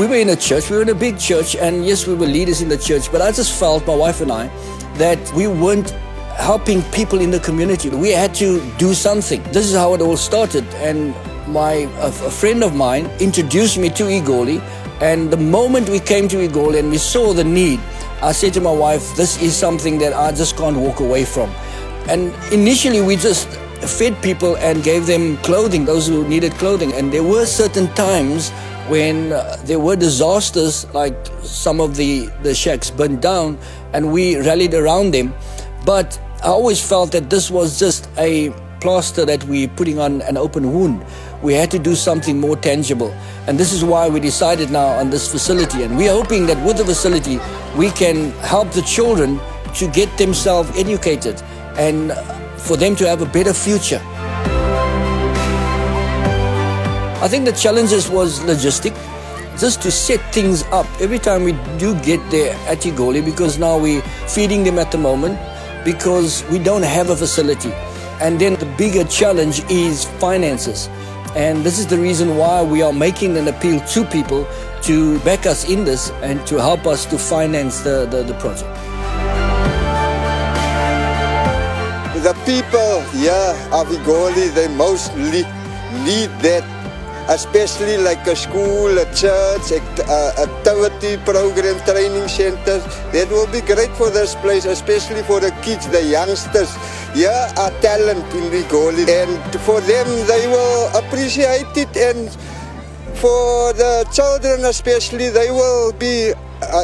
were in a church, we were in a big church, and yes, we were leaders in the church, but I just felt, my wife and I, that we weren't helping people in the community. We had to do something. This is how it all started, and a friend of mine introduced me to Igoli, and the moment we came to Igoli and we saw the need, I said to my wife, this is something that I just can't walk away from. And initially we just fed people and gave them clothing, those who needed clothing. And there were certain times when there were disasters, like some of the shacks burned down, and we rallied around them. But I always felt that this was just a plaster that we're putting on an open wound. We had to do something more tangible. And this is why we decided now on this facility. And we're hoping that with the facility, we can help the children to get themselves educated and for them to have a better future. I think the challenges was logistic, just to set things up every time we do get there at Igoli, because now we're feeding them at the moment because we don't have a facility. And then the bigger challenge is finances. And this is the reason why we are making an appeal to people to back us in this and to help us to finance the project. The people here of Igoli, they mostly need that, especially like a school, a church, activity program, training centers. That will be great for this place, especially for the kids, the youngsters. Here are talent in Igoli, and for them they will appreciate it, and for the children especially, they will be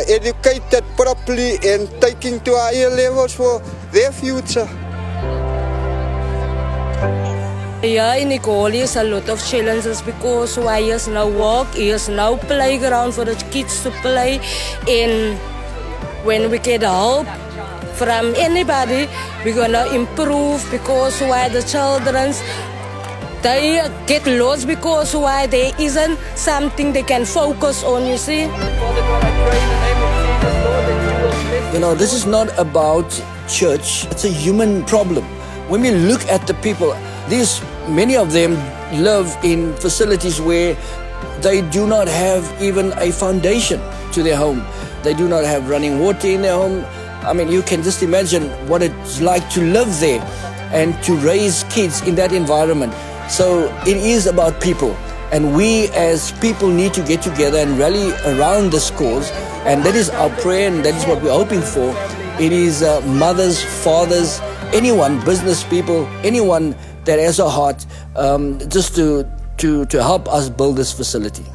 educated properly and taken to higher levels for their future. Yeah, in Igoli is a lot of challenges because why is no work, is no playground for the kids to play. And when we get help from anybody, we're gonna improve, because why the children, they get lost because why there isn't something they can focus on, you see. You know, this is not about church, it's a human problem. When we look at the people, many of them live in facilities where they do not have even a foundation to their home. They do not have running water in their home. I mean, you can just imagine what it's like to live there and to raise kids in that environment. So it is about people. And we as people need to get together and rally around this cause. And that is our prayer, and that is what we're hoping for. It is mothers, fathers, anyone, business people, anyone that has a heart, just to help us build this facility.